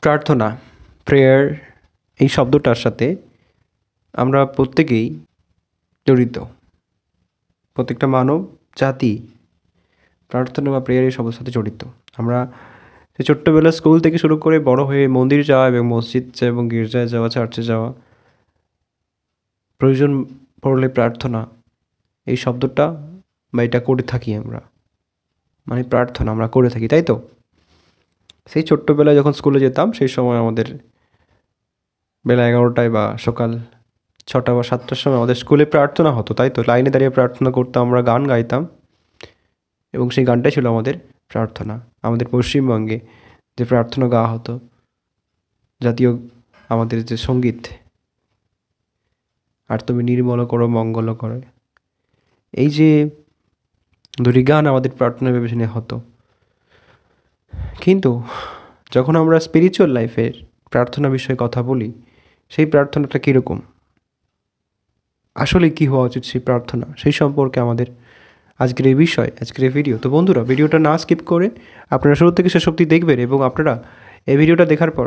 প্রার্থনা, প্রেয়ার এই শব্দটার সাথে আমরা প্রত্যেকেই জড়িত। প্রত্যেকটা মানব জাতি প্রার্থনা বা প্রেয়ার এই শব্দের সাথে জড়িত। আমরা সেই ছোট্টবেলা স্কুল থেকে শুরু করে বড় হয়ে মন্দির যাওয়া এবং মসজিদ যাওয়া এবং গির্জায় যাওয়া, চার্চে যাওয়া, প্রয়োজন পড়লে প্রার্থনা এই শব্দটা বা এটা করে থাকি আমরা, মানে প্রার্থনা আমরা করে থাকি, তাই তো? সেই ছোট্টবেলায় যখন স্কুলে যেতাম সেই সময় আমাদের বেলা 11টায় বা সকাল 6টা বা 7টার সময় আমাদের স্কুলে প্রার্থনা হতো, তাই তো? লাইনে দাঁড়িয়ে প্রার্থনা করতাম, আমরা গান গাইতাম এবং সেই গানটাই ছিল আমাদের প্রার্থনা। আমাদের পশ্চিমবঙ্গে যে প্রার্থনা গাওয়া হতো, জাতীয় আমাদের যে সঙ্গীত, আর তুমি নির্মল করো মঙ্গল করে, এই যে দুটি গান আমাদের প্রার্থনা বিবেচনায় হতো। কিন্তু যখন আমরা স্পিরিচুয়াল লাইফের প্রার্থনা বিষয়ে কথা বলি, সেই প্রার্থনাটা কীরকম, আসলে কী হওয়া উচিত সেই প্রার্থনা, সেই সম্পর্কে আমাদের আজকের এই বিষয়, আজকের এই ভিডিও। তো বন্ধুরা, ভিডিওটা না স্কিপ করে আপনারা শুরু থেকে শেষ অবধি দেখবেন এবং আপনারা এই ভিডিওটা দেখার পর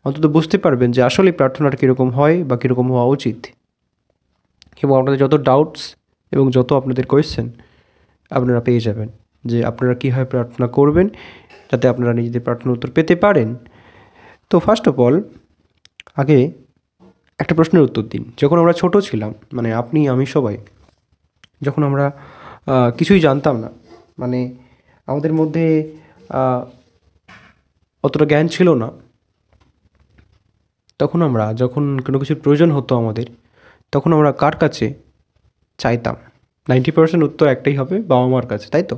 অন্তত বুঝতে পারবেন যে আসলে প্রার্থনাটা কীরকম হয় বা কীরকম হওয়া উচিত, এবং আপনাদের যত ডাউটস এবং যত আপনাদের কোয়েশ্চেন আপনারা পেয়ে যাবেন যে আপনারা কীভাবে প্রার্থনা করবেন যাতে আপনারা নিজেদের প্রার্থনার উত্তর পেতে পারেন। তো ফার্স্ট অফ অল আগে একটা প্রশ্নের উত্তর দিন। যখন আমরা ছোট ছিলাম, মানে আপনি আমি সবাই, যখন আমরা কিছুই জানতাম না, মানে আমাদের মধ্যে অতটা জ্ঞান ছিল না, তখন আমরা যখন কোনো কিছুর প্রয়োজন হতো আমাদের, তখন আমরা কার কাছে চাইতাম? 90% উত্তর একটাই হবে, বাবা মার কাছে, তাই তো?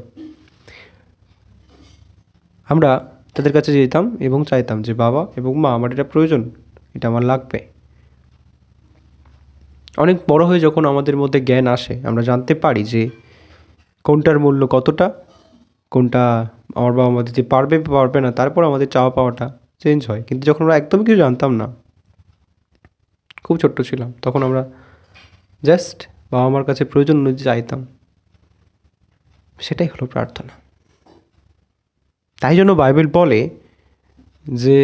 আমরা তাদের কাছে যেতাম এবং চাইতাম যে বাবা এবং মা, আমার এটা প্রয়োজন, এটা আমার লাগবে। অনেক বড় হয়ে যখন আমাদের মধ্যে জ্ঞান আসে, আমরা জানতে পারি যে কোনটার মূল্য কতটা, কোনটা আমার বাবা মা দিতে পারবে বা পারবে না, তারপর আমাদের চাওয়া পাওয়াটা চেঞ্জ হয়। কিন্তু যখন আমরা একদমই কিছু জানতাম না, খুব ছোট্ট ছিলাম, তখন আমরা জাস্ট বাবা মার কাছে প্রয়োজন অনুযায়ী চাইতাম, সেটাই হলো প্রার্থনা। তাই জন্য বাইবেল বলে যে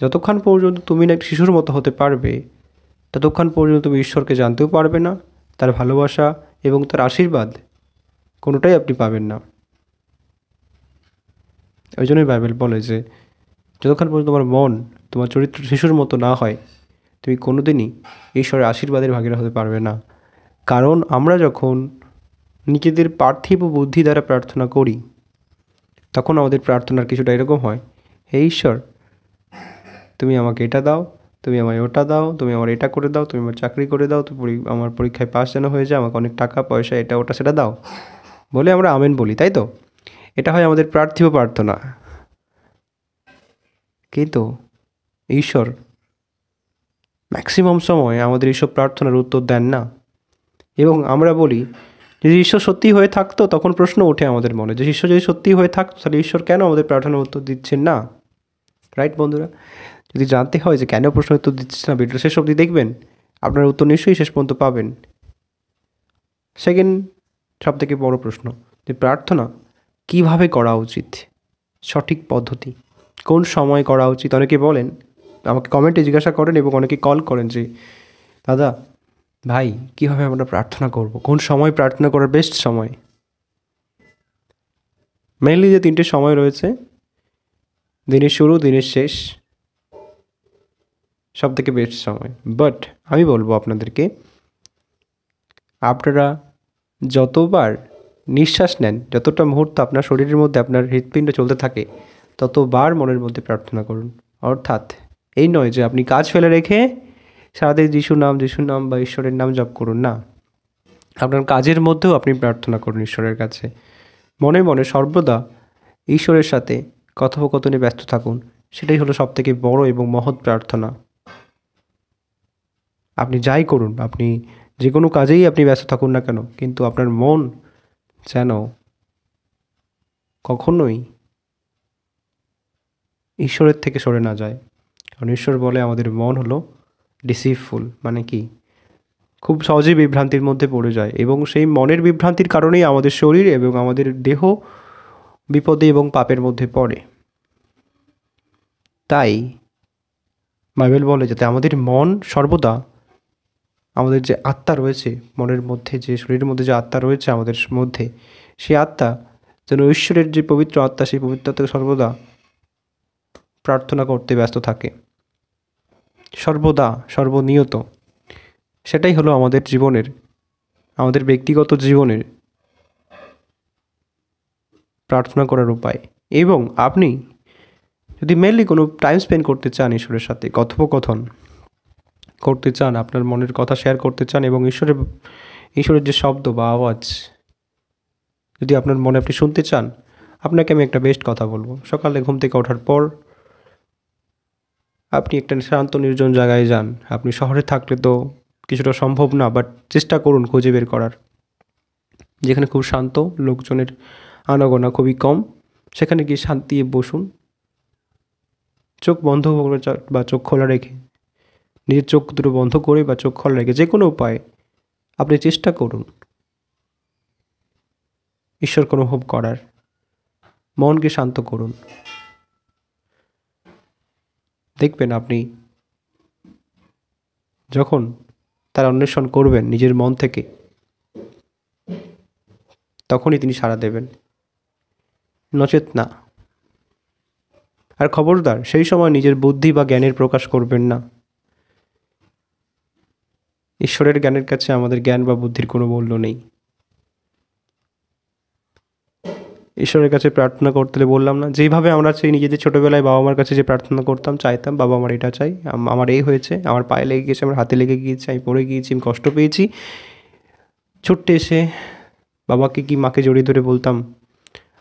যতক্ষণ পর্যন্ত তুমি না একটা শিশুর মতো হতে পারবে, ততক্ষণ পর্যন্ত তুমি ঈশ্বরকে জানতেও পারবে না, তার ভালোবাসা এবং তার আশীর্বাদ কোনোটাই আপনি পাবেন না। ওই জন্যই বাইবেল বলে যে যতক্ষণ পর্যন্ত তোমার মন, তোমার চরিত্র শিশুর মতো না হয়, তুমি কোনোদিনই ঈশ্বরের আশীর্বাদের ভাগীদার হতে পারবে না। কারণ আমরা যখন নিজেদের পার্থিব বুদ্ধি দ্বারা প্রার্থনা করি, তখন আমাদের প্রার্থনার কিছুটা এরকম হয়, হে ঈশ্বর, তুমি আমাকে এটা দাও, তুমি আমায় ওটা দাও, তুমি আমার এটা করে দাও, তুমি আমার চাকরি করে দাও, তুমি আমার পরীক্ষায় পাস যেন হয়ে যায়, আমাকে অনেক টাকা পয়সা, এটা ওটা সেটা দাও, বলে আমরা আমেন বলি, তাই তো? এটা হয় আমাদের পার্থিব প্রার্থনা। কিন্তু ঈশ্বর ম্যাক্সিমাম সময় আমাদের এইসব প্রার্থনার উত্তর দেন না। এবং আমরা বলি যদি ঈশ্বর সত্যি হয়ে থাকতো, তখন প্রশ্ন ওঠে আমাদের মনে যে ঈশ্বর যদি সত্যি হয়ে থাকতো, তাহলে ঈশ্বর কেন আমাদের প্রার্থনার উত্তর দিচ্ছেন না? রাইট বন্ধুরা? যদি জানতে হয় যে কেন প্রশ্ন উত্তর দিচ্ছে না, ভিডিওটা শেষ অবধি দেখবেন, আপনার উত্তর নিশ্চয়ই শেষ পর্যন্ত পাবেন। সেকেন্ড সবথেকে বড় প্রশ্ন, যে প্রার্থনা কিভাবে করা উচিত, সঠিক পদ্ধতি, কোন সময় করা উচিত। অনেকে বলেন, আমাকে কমেন্টে জিজ্ঞাসা করেন এবং অনেকে কল করেন যে দাদা ভাই, কীভাবে আমরা প্রার্থনা করব, কোন সময় প্রার্থনা করার বেস্ট সময়? মেইনলি যে 3টে সময় রয়েছে, দিনের শুরু, দিনের শেষ, সব থেকে বেস্ট সময়। বাট আমি বলবো আপনাদেরকে, আপনারা যতবার নিঃশ্বাস নেন, যতটা মুহূর্ত আপনার শরীরের মধ্যে আপনার হৃৎপিণ্ড চলতে থাকে, ততবার মনের মধ্যে প্রার্থনা করুন। অর্থাৎ এই নয় যে আপনি কাজ ফেলে রেখে সারাদিন যিশুর নাম বা ঈশ্বরের নাম জপ করুন, না, আপনার কাজের মধ্যেও আপনি প্রার্থনা করুন ঈশ্বরের কাছে। মনে মনে সর্বদা ঈশ্বরের সাথে কথোপকথনে ব্যস্ত থাকুন, সেটাই হলো সবথেকে বড় এবং মহৎ প্রার্থনা। আপনি যাই করুন, আপনি যে কোনো কাজেই আপনি ব্যস্ত থাকুন না কেন, কিন্তু আপনার মন যেন কখনোই ঈশ্বরের থেকে সরে না যায়। কারণ ঈশ্বর বলে আমাদের মন হলো ডিসিভফুল, মানে কি, খুব সহজেই বিভ্রান্তির মধ্যে পড়ে যায়, এবং সেই মনের বিভ্রান্তির কারণেই আমাদের শরীর এবং আমাদের দেহ বিপদে এবং পাপের মধ্যে পড়ে। তাই বাইবেল বলে যাতে আমাদের মন সর্বদা, আমাদের যে আত্মা রয়েছে মনের মধ্যে, যে শরীরের মধ্যে যে আত্মা রয়েছে আমাদের মধ্যে, সেই আত্মা যেন ঈশ্বরের যে পবিত্র আত্মা, সেই পবিত্র আত্মাকে সর্বদা প্রার্থনা করতে ব্যস্ত থাকে, সর্বদা, সর্বনিয়ত। সেটাই হলো আমাদের জীবনের, আমাদের ব্যক্তিগত জীবনের প্রার্থনা করার উপায়। এবং আপনি যদি মেনলি কোনো টাইম স্পেন্ড করতে চান, ঈশ্বরের সাথে কথোপকথন করতে চান, আপনার মনের কথা শেয়ার করতে চান, এবং ঈশ্বরের যে শব্দ বা আওয়াজ যদি আপনার মনে আপনি শুনতে চান, আপনাকে আমি একটা বেস্ট কথা বলবো। সকালে ঘুম থেকে ওঠার পর আপনি একটা শান্ত নির্জন জায়গায় যান। আপনি শহরে থাকলে তো কিছুটা সম্ভব না, বাট চেষ্টা করুন খুঁজে বের করার, যেখানে খুব শান্ত, লোকজনের আনাগোনা খুবই কম, সেখানে গিয়ে শান্তি বসুন, চোখ বন্ধ করে বা চোখ খোলা রেখে, নিজের চোখ দুটো বন্ধ করে বা চোখ খোলা রেখে যে কোনো উপায়ে আপনি চেষ্টা করুন ঈশ্বরকে অনুভব করার, মনকে শান্ত করুন। দেখবেন আপনি যখন তার অন্বেষণ করবেন নিজের মন থেকে, তখনই তিনি সাড়া দেবেন, নচেত না। আর খবরদার সেই সময় নিজের বুদ্ধি বা জ্ঞানের প্রকাশ করবেন না। ঈশ্বরের জ্ঞানের কাছে আমাদের জ্ঞান বা বুদ্ধির কোনো মূল্য নেই। ঈশ্বরের কাছে প্রার্থনা করতে বললাম না, যেইভাবে আমরা সেই নিজেদের ছোটোবেলায় বাবা মার কাছে যে প্রার্থনা করতাম, চাইতাম বাবা আমার এটা চাই, আমার এই হয়েছে, আমার পায়ে লেগে গিয়েছে, আমার হাতে লেগে গিয়েছে, আমি পড়ে গিয়েছি, আমি কষ্ট পেয়েছি, ছুটতে এসে বাবাকে কি মাকে জড়িয়ে ধরে বলতাম,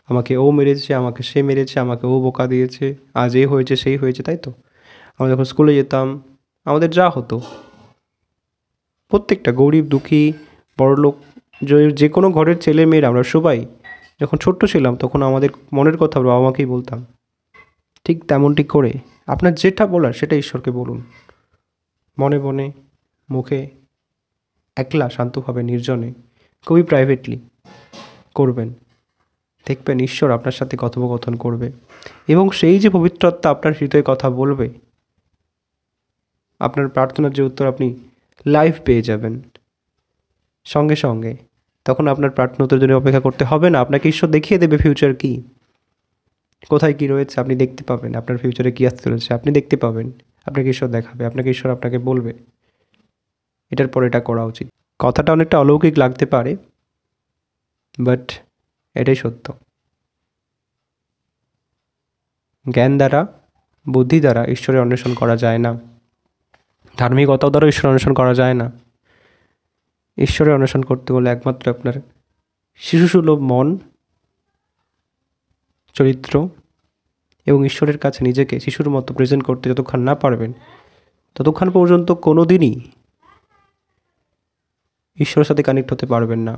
আমাকে ও মেরেছে, আমাকে সে মেরেছে, আমাকে ও বোকা দিয়েছে, আজ এই হয়েছে সেই হয়েছে, তাই তো? আমরা যখন স্কুলে যেতাম, আমাদের যা হতো, প্রত্যেকটা গরিব দুঃখী বড়লোক যে কোনো ঘরের ছেলে মেয়েরা আমরা সবাই যখন ছোট্ট ছিলাম, তখন আমাদের মনের কথা বাবা মাকেই বলতাম। ঠিক তেমনটি করে আপনার যেটা বলার সেটা ঈশ্বরকে বলুন, মনে মনে, মুখে, একলা শান্তভাবে নির্জনে, খুবই প্রাইভেটলি করবেন। দেখবেন ঈশ্বর আপনার সাথে কথোপকথন করবে, এবং সেই যে পবিত্রতা আপনার হৃদয়ে কথা বলবে, আপনার প্রার্থনার যে উত্তর আপনি লাইভ পেয়ে যাবেন সঙ্গে সঙ্গে। তখন আপনার প্রার্থনা উত্তরের জন্য অপেক্ষা করতে হবে না, আপনাকে ঈশ্বর দেখিয়ে দেবে ফিউচার কী, কোথায় কী রয়েছে আপনি দেখতে পাবেন, আপনার ফিউচারে কী আসতে রয়েছে আপনি দেখতে পাবেন, আপনাকে ঈশ্বর দেখাবে, আপনাকে ঈশ্বর আপনাকে বলবে এটার পর এটা করা উচিত। কথাটা অনেকটা অলৌকিক লাগতে পারে, বাট এটাই সত্য। জ্ঞান দ্বারা, বুদ্ধি দ্বারা ঈশ্বরের অন্বেষণ করা যায় না, ধার্মিকতাও দ্বারা ঈশ্বরের অন্বেষণ করা যায় না। ঈশ্বরের অন্বেষণ করতে হলে একমাত্র আপনার শিশুসুলভ মন, চরিত্র এবং ঈশ্বরের কাছে নিজেকে শিশুর মতো প্রেজেন্ট করতে যতক্ষণ না পারবেন, ততক্ষণ পর্যন্ত কোনো দিনই ঈশ্বরের সাথে কানেক্ট হতে পারবেন না।